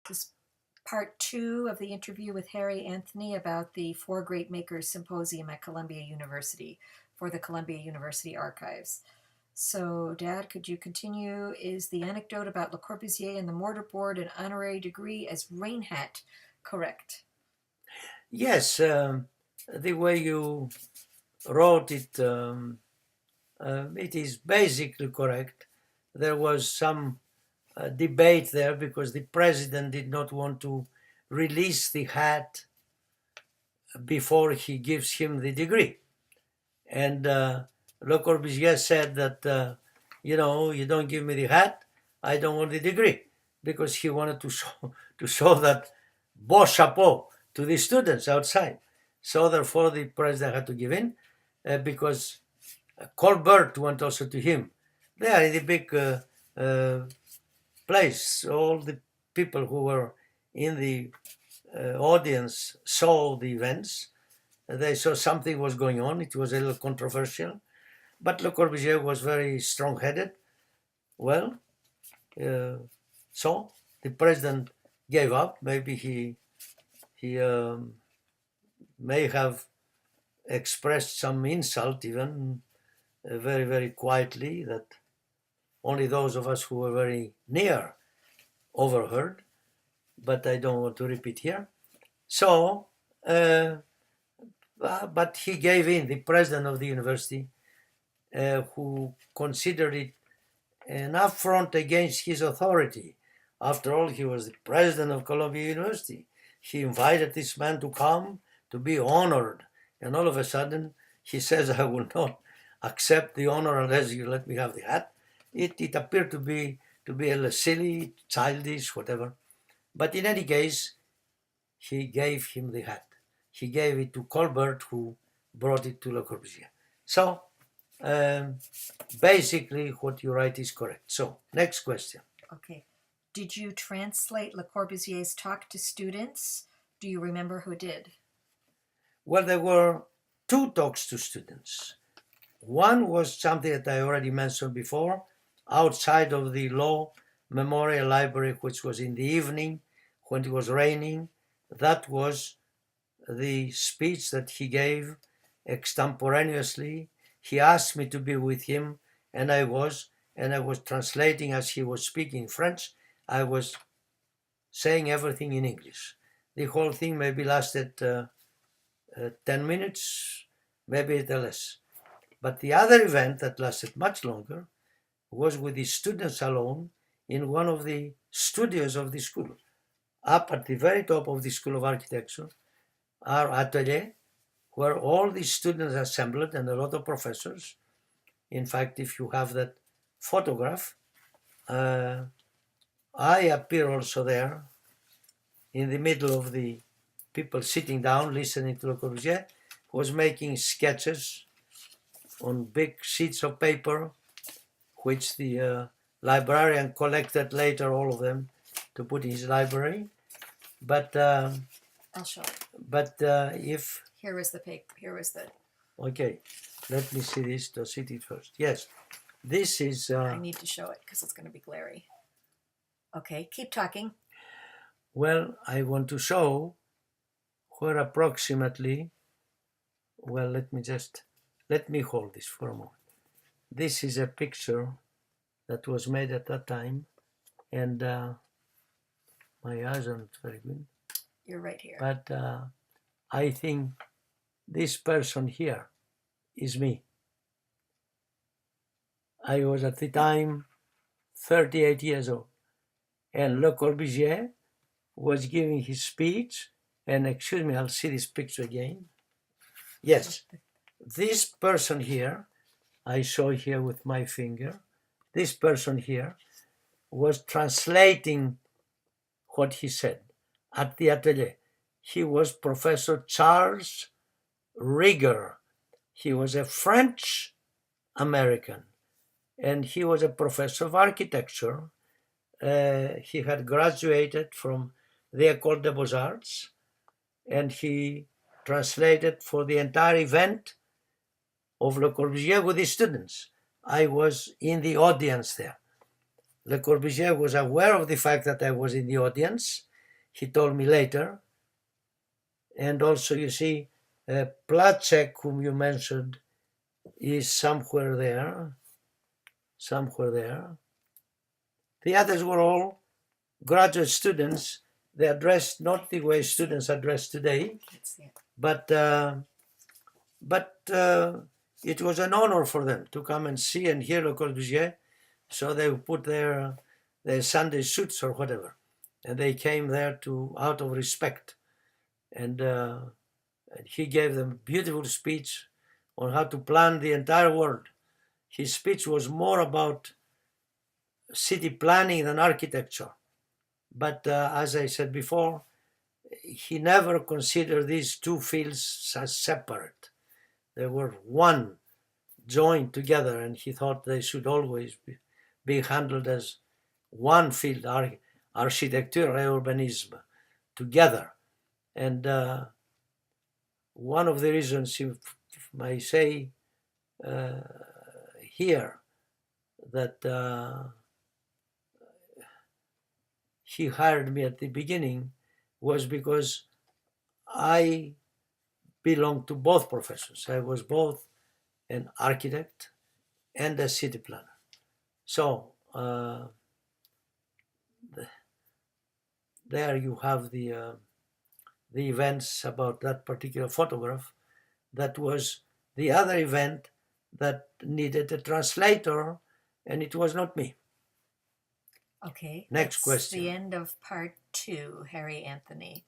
This is part 2 of the interview with Harry Anthony about the Four Great Makers Symposium at Columbia University for the Columbia University Archives. So, Dad, could you continue? Is the anecdote about Le Corbusier and the mortarboard an honorary degree as rain hat correct? Yes, the way you wrote it, it is basically correct. There was some debate there because the president did not want to release the hat before he gives him the degree. And Le Corbusier said that, you don't give me the hat, I don't want the degree, because he wanted to show that beau chapeau to the students outside. So therefore the president had to give in because Colbert went also to him. They are in the big place. All the people who were in the audience saw the events. They saw something was going on. It was a little controversial. But Le Corbusier was very strong-headed. Well, so the president gave up. Maybe he may have expressed some insult even very, very quietly that only those of us who were very near overheard, but I don't want to repeat here. So, but he gave in, the president of the university, who considered it an affront against his authority. After all, he was the president of Columbia University. He invited this man to come to be honored. And all of a sudden, he says, I will not accept the honor unless you let me have the hat. It appeared to be a little silly, childish, whatever. But in any case, he gave him the hat. He gave it to Colbert, who brought it to Le Corbusier. So, basically, what you write is correct. So, next question. Okay. Did you translate Le Corbusier's talk to students? Do you remember who did? Well, there were two talks to students. One was something that I already mentioned before, outside of the Law Memorial Library, which was in the evening when it was raining. That was the speech that he gave extemporaneously. He asked me to be with him, and I was translating as he was speaking French. I was saying everything in English. The whole thing maybe lasted 10 minutes, maybe a little less. But the other event that lasted much longer was with the students alone in one of the studios of the school. Up at the very top of the School of Architecture, our atelier, where all the students assembled and a lot of professors. In fact, if you have that photograph, I appear also there in the middle of the people sitting down, listening to Le Corbusier, who was making sketches on big sheets of paper, which the librarian collected later, all of them, to put in his library. But I'll show it. But if Here was the paper. Here was the. Okay, let me see this. To see it first. Yes, this is. I need to show it because it's going to be glary. Okay, keep talking. Well, I want to show where approximately. Well, let me hold this for a moment. This is a picture that was made at that time, and my eyes aren't very good. You're right here. But I think this person here is me. I was at the time 38 years old, and Le Corbusier was giving his speech, and excuse me, I'll see this picture again. Yes, this person here, I show here with my finger, this person here was translating what he said at the atelier. He was Professor Charles Rieger. He was a French American, and he was a professor of architecture. He had graduated from the École des Beaux-Arts, and he translated for the entire event of Le Corbusier with his students. I was in the audience there. Le Corbusier was aware of the fact that I was in the audience, he told me later. And also, you see, Placek, whom you mentioned, is somewhere there. The others were all graduate students. They addressed not the way students address today, but it was an honor for them to come and see and hear Le Corbusier. So they put their Sunday suits or whatever, and they came there out of respect. And he gave them a beautiful speech on how to plan the entire world. His speech was more about city planning than architecture. But as I said before, he never considered these two fields as separate. They were one, joined together, and he thought they should always be handled as one field, architecture and urbanism, together. And one of the reasons, if I say here, that he hired me at the beginning was because I belonged to both professions. I was both an architect and a city planner. So there you have the events about that particular photograph. That was the other event that needed a translator, and it was not me. Okay. Next that's question. The end of part 2, Harry Anthony.